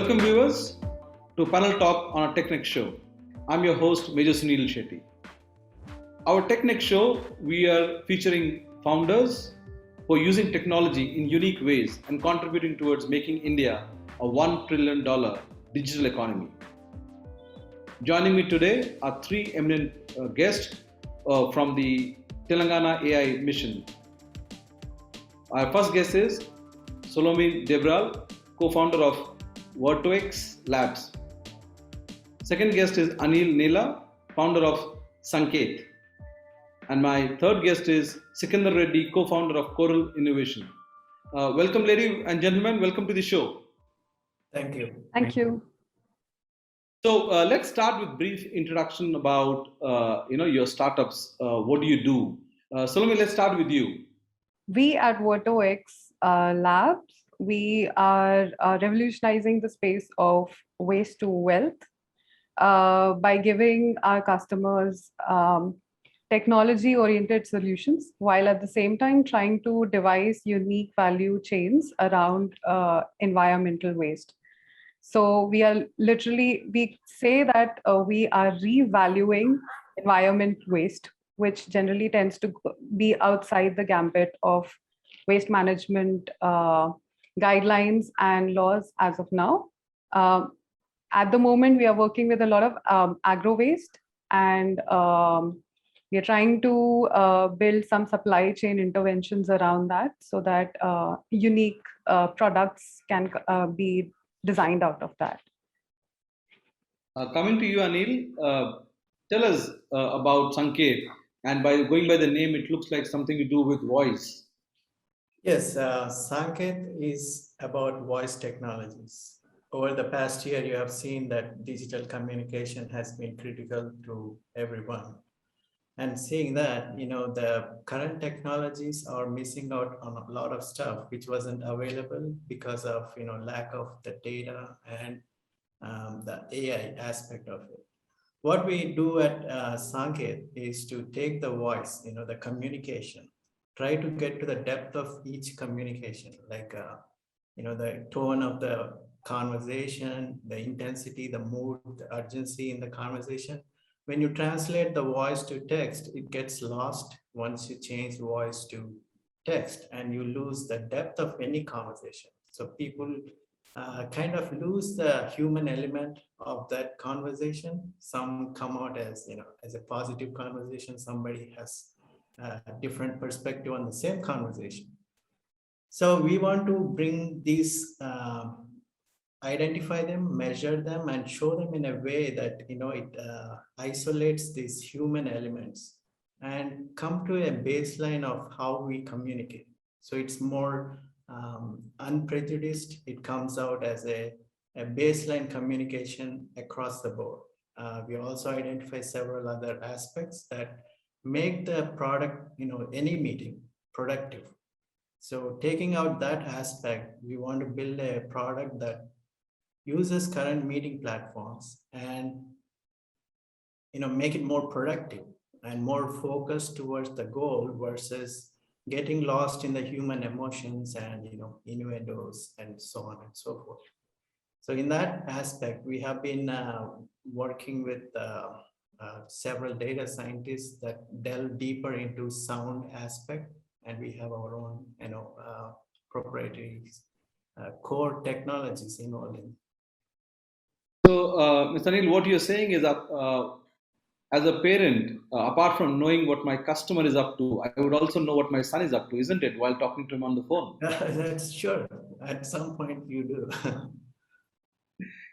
Welcome viewers to Panel Talk on our TechNext show. I'm your host Major Sunil Shetty. Our TechNext show, we are featuring founders who are using technology in unique ways and contributing towards making India a $1 trillion digital economy. Joining me today are three eminent guests from the Telangana AI Mission. Our first guest is Salome Debral, co-founder of Vertox Labs. Second guest is Anil Nela, founder of Saket. And my third guest is Sikandar Reddy, co-founder of Coral Innovation. Welcome, ladies and gentlemen. Welcome to the show. Thank you. Thank you. So let's start with brief introduction about your startups. What do you do? Salome, let's start with you. We at Vertox Labs, we are revolutionizing the space of waste to wealth by giving our customers technology-oriented solutions, while at the same time trying to devise unique value chains around environmental waste. So we say that we are revaluing environment waste, which generally tends to be outside the gambit of waste management guidelines and laws as of now. At the moment, we are working with a lot of agro waste, and we are trying to build some supply chain interventions around that so that unique products can be designed out of that. Coming to you, Anil, tell us about Sanket. And by going by the name, it looks like something to do with voice. Yes, Saket is about voice technologies. Over the past year, you have seen that digital communication has been critical to everyone. And seeing that, the current technologies are missing out on a lot of stuff which wasn't available because of, lack of the data and the AI aspect of it. What we do at Saket is to take the voice, the communication, try to get to the depth of each communication, like, the tone of the conversation, the intensity, the mood, the urgency in the conversation. When you translate the voice to text, it gets lost once you change voice to text, and you lose the depth of any conversation. So people kind of lose the human element of that conversation. Some come out as, as a positive conversation. Somebody has a different perspective on the same conversation. So we want to bring these, identify them, measure them, and show them in a way that, it isolates these human elements and come to a baseline of how we communicate. So it's more unprejudiced. It comes out as a baseline communication across the board. We also identify several other aspects that make the product, any meeting productive. So taking out that aspect, we want to build a product that uses current meeting platforms and, make it more productive and more focused towards the goal versus getting lost in the human emotions and, innuendos and so on and so forth. So in that aspect, we have been working with several data scientists that delve deeper into sound aspect, and we have our own, proprietary core technologies involved in. So, Mr. Anil, what you're saying is that as a parent, apart from knowing what my customer is up to, I would also know what my son is up to, isn't it, while talking to him on the phone? That's sure. At some point you do.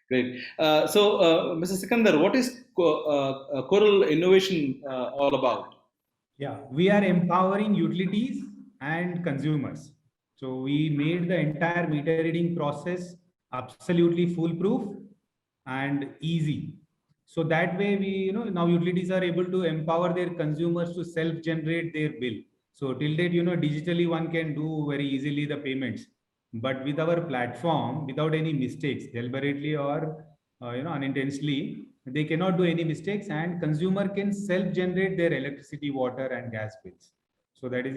Great. Mr. Sikandar, what is Coral Innovation all about? Yeah, we are empowering utilities and consumers. So we made the entire meter reading process absolutely foolproof and easy. So that way we, now utilities are able to empower their consumers to self-generate their bill. So till date, digitally one can do very easily the payments. But with our platform, without any mistakes, deliberately or unintentionally, they cannot do any mistakes, and consumer can self-generate their electricity, water, and gas bills. So that is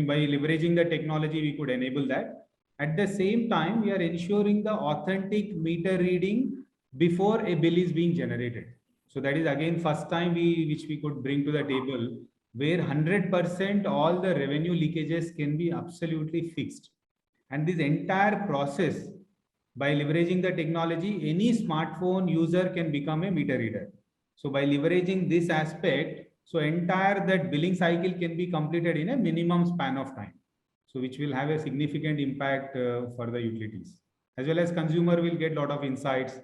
by leveraging the technology, we could enable that. At the same time, we are ensuring the authentic meter reading before a bill is being generated. So that is again first time which we could bring to the table, where 100% all the revenue leakages can be absolutely fixed. And this entire process, by leveraging the technology, any smartphone user can become a meter reader. So by leveraging this aspect, so entire that billing cycle can be completed in a minimum span of time. So which will have a significant impact for the utilities, as well as consumer will get a lot of insights,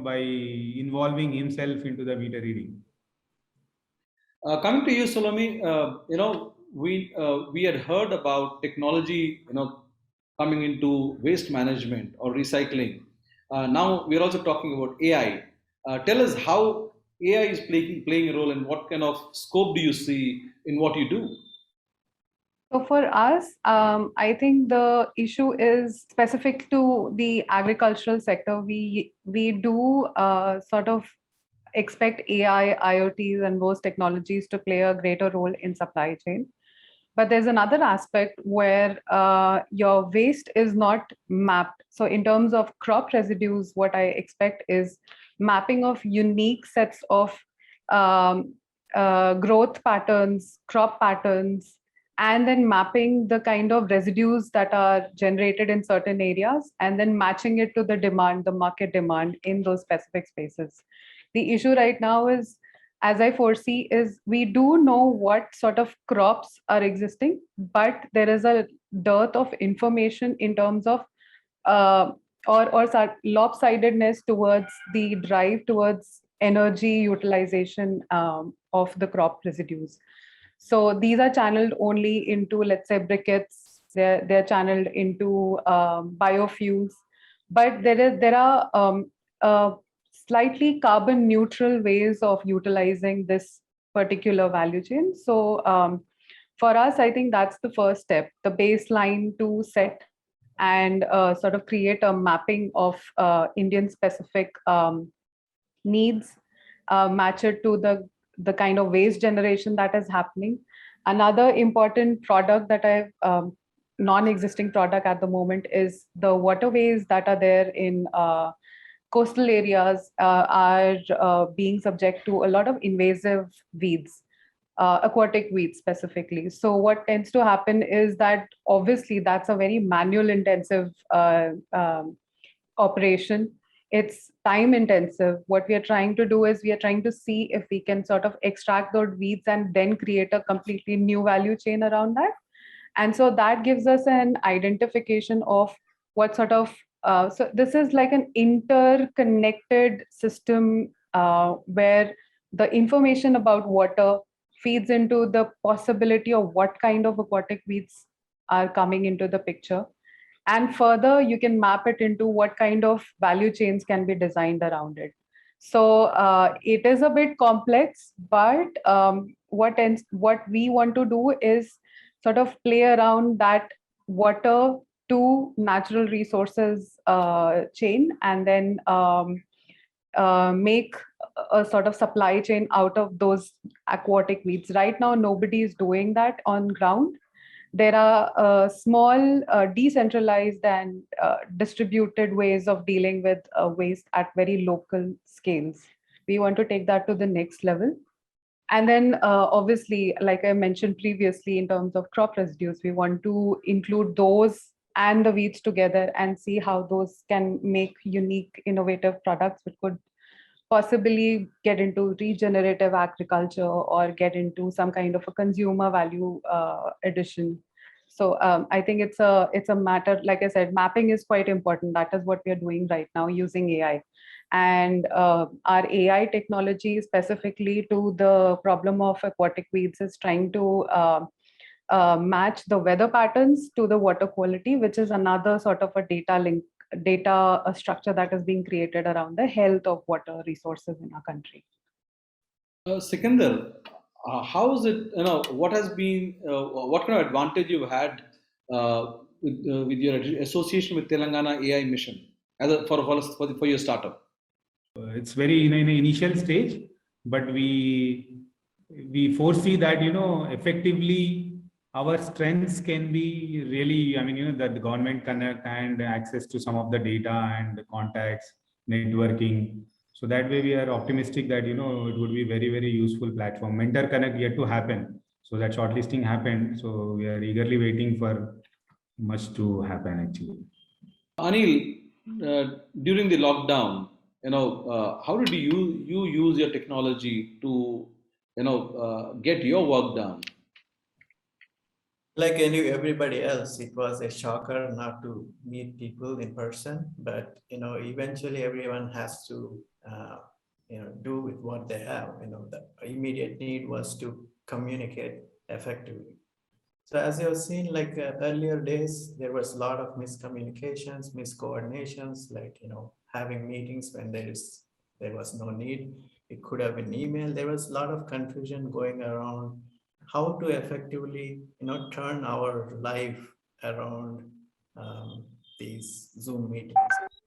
by involving himself into the meter reading. Coming to you, Solomi, we had heard about technology, coming into waste management or recycling. Now we're also talking about AI. Tell us how AI is playing a role, and what kind of scope do you see in what you do? So for us, I think the issue is specific to the agricultural sector. We do sort of expect AI, IoTs, and those technologies to play a greater role in supply chain. But there's another aspect where your waste is not mapped. So in terms of crop residues, what I expect is mapping of unique sets of growth patterns, crop patterns, and then mapping the kind of residues that are generated in certain areas, and then matching it to the demand, the market demand in those specific spaces. The issue right now is, as I foresee, is we do know what sort of crops are existing, but there is a dearth of information in terms of or lopsidedness towards the drive towards energy utilization of the crop residues. So these are channeled only into, let's say, briquettes. They're channeled into biofuels, but there are slightly carbon neutral ways of utilizing this particular value chain. So for us, I think that's the first step, the baseline to set and sort of create a mapping of Indian specific needs, match it to the kind of waste generation that is happening. Another important product that I've non-existing product at the moment is the waterways that are there in coastal areas are being subject to a lot of invasive weeds, aquatic weeds specifically. So what tends to happen is that obviously that's a very manual intensive operation. It's time intensive. What we are trying to do is we are trying to see if we can sort of extract those weeds and then create a completely new value chain around that. And so that gives us an identification of what sort of, so this is like an interconnected system where the information about water feeds into the possibility of what kind of aquatic weeds are coming into the picture. And further, you can map it into what kind of value chains can be designed around it. So it is a bit complex, but what we want to do is sort of play around that water to natural resources chain, and then make a sort of supply chain out of those aquatic weeds. Right now, nobody is doing that on ground. There are small, decentralized and distributed ways of dealing with waste at very local scales. We want to take that to the next level. And then obviously, like I mentioned previously, in terms of crop residues, we want to include those and the weeds together and see how those can make unique, innovative products which could possibly get into regenerative agriculture or get into some kind of a consumer value addition. So I think it's a matter, like I said, mapping is quite important. That is what we are doing right now using AI. And our AI technology specifically to the problem of aquatic weeds is trying to match the weather patterns to the water quality, which is another sort of a data structure that is being created around the health of water resources in our country. Sikandar, how is it, what has been, what kind of advantage you've had with your association with Telangana AI Mission for your startup? It's very in an initial stage, but we foresee that effectively our strengths can be really, I mean, that the government connect and access to some of the data and the contacts, networking. So that way we are optimistic that, it would be very, very useful platform. Mentor connect yet to happen. So that shortlisting happened. So we are eagerly waiting for much to happen actually. Anil, during the lockdown, how did you use your technology to, get your work done? Like everybody else, it was a shocker not to meet people in person, but eventually everyone has to do with what they have. The immediate need was to communicate effectively. So as you have seen, like earlier days, there was a lot of miscommunications, miscoordinations, like having meetings when there was no need. It could have been email. There was a lot of confusion going around how to effectively turn our life around um, these Zoom meetings.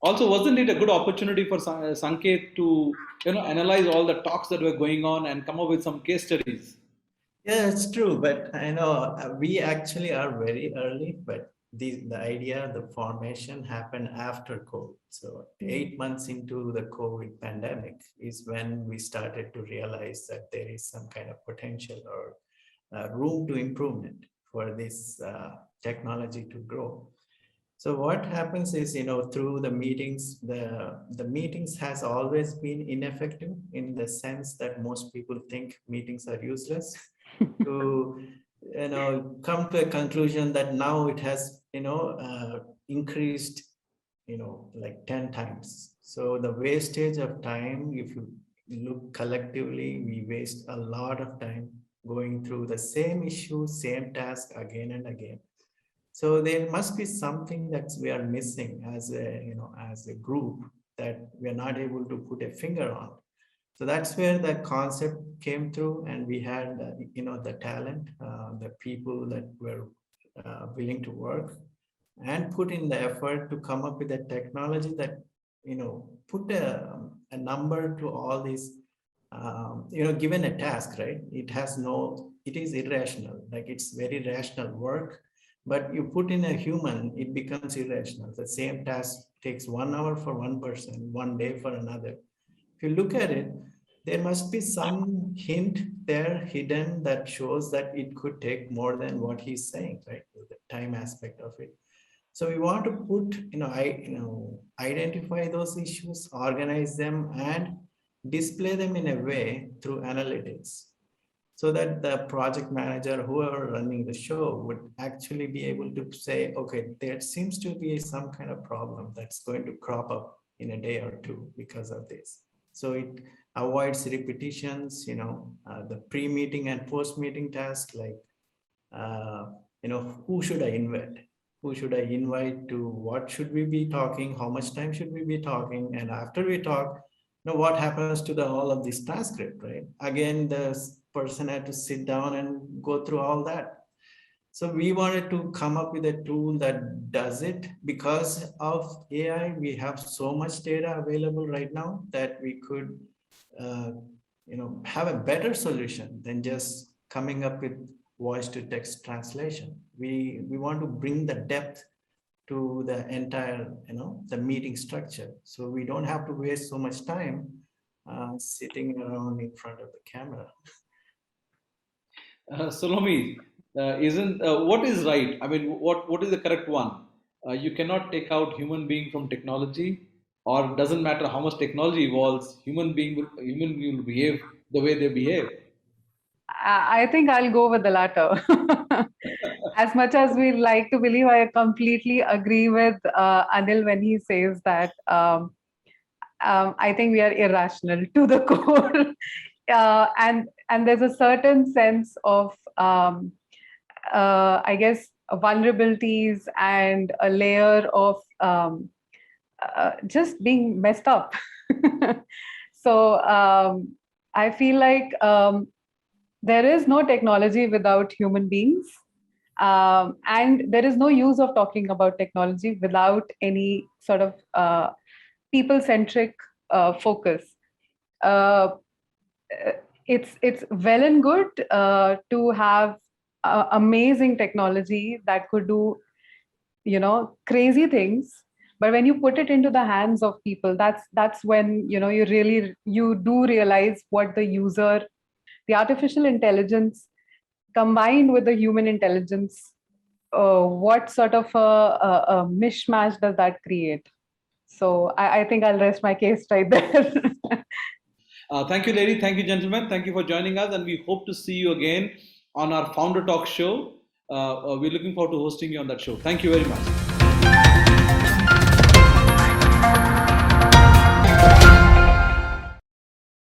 Also, wasn't it a good opportunity for Sanket to, analyze all the talks that were going on and come up with some case studies? Yeah, it's true, but I know we actually are very early, but the idea, the formation happened after COVID. So 8 months into the COVID pandemic is when we started to realize that there is some kind of potential or room to improvement for this technology to grow. So what happens is, through the meetings, the meetings has always been ineffective in the sense that most people think meetings are useless. To come to a conclusion that now it has increased like 10 times. So the wastage of time, if you look collectively, we waste a lot of time going through the same issue, same task again and again. So there must be something that we are missing as a group that we are not able to put a finger on. So that's where the concept came through, and we had the talent, the people that were willing to work and put in the effort to come up with a technology that put a number to all these. Given a task, right? It is irrational. Like it's very rational work, but you put in a human, it becomes irrational. The same task takes 1 hour for one person, 1 day for another. If you look at it, there must be some hint there hidden that shows that it could take more than what he's saying, right? The time aspect of it. So we want to put, identify those issues, organize them, and display them in a way through analytics, so that the project manager, whoever running the show, would actually be able to say, okay, there seems to be some kind of problem that's going to crop up in a day or two because of this. So it avoids repetitions, the pre-meeting and post-meeting tasks, like, who should I invite? Who should I invite to what should we be talking? How much time should we be talking? And after we talk, what happens to all of this transcript, right? Again, the person had to sit down and go through all that. So we wanted to come up with a tool that does it. Because of AI, we have so much data available right now that we could, have a better solution than just coming up with voice to text translation. We want to bring the depth to the entire, the meeting structure. So we don't have to waste so much time sitting around in front of the camera. Salome, isn't what is right? I mean, what is the correct one? You cannot take out human being from technology, or doesn't matter how much technology evolves, human will behave the way they behave. I think I'll go with the latter. As much as we like to believe, I completely agree with Anil when he says that I think we are irrational to the core. And there's a certain sense of, I guess, vulnerabilities and a layer of just being messed up. So I feel like there is no technology without human beings. And there is no use of talking about technology without any sort of people-centric focus. It's well and good to have amazing technology that could do, crazy things. But when you put it into the hands of people, that's when, you do realize what the artificial intelligence combined with the human intelligence, what sort of a mishmash does that create? So I think I'll rest my case right there. Thank you, lady. Thank you, gentlemen. Thank you for joining us, and we hope to see you again on our Founder Talk show. We're looking forward to hosting you on that show. Thank you very much.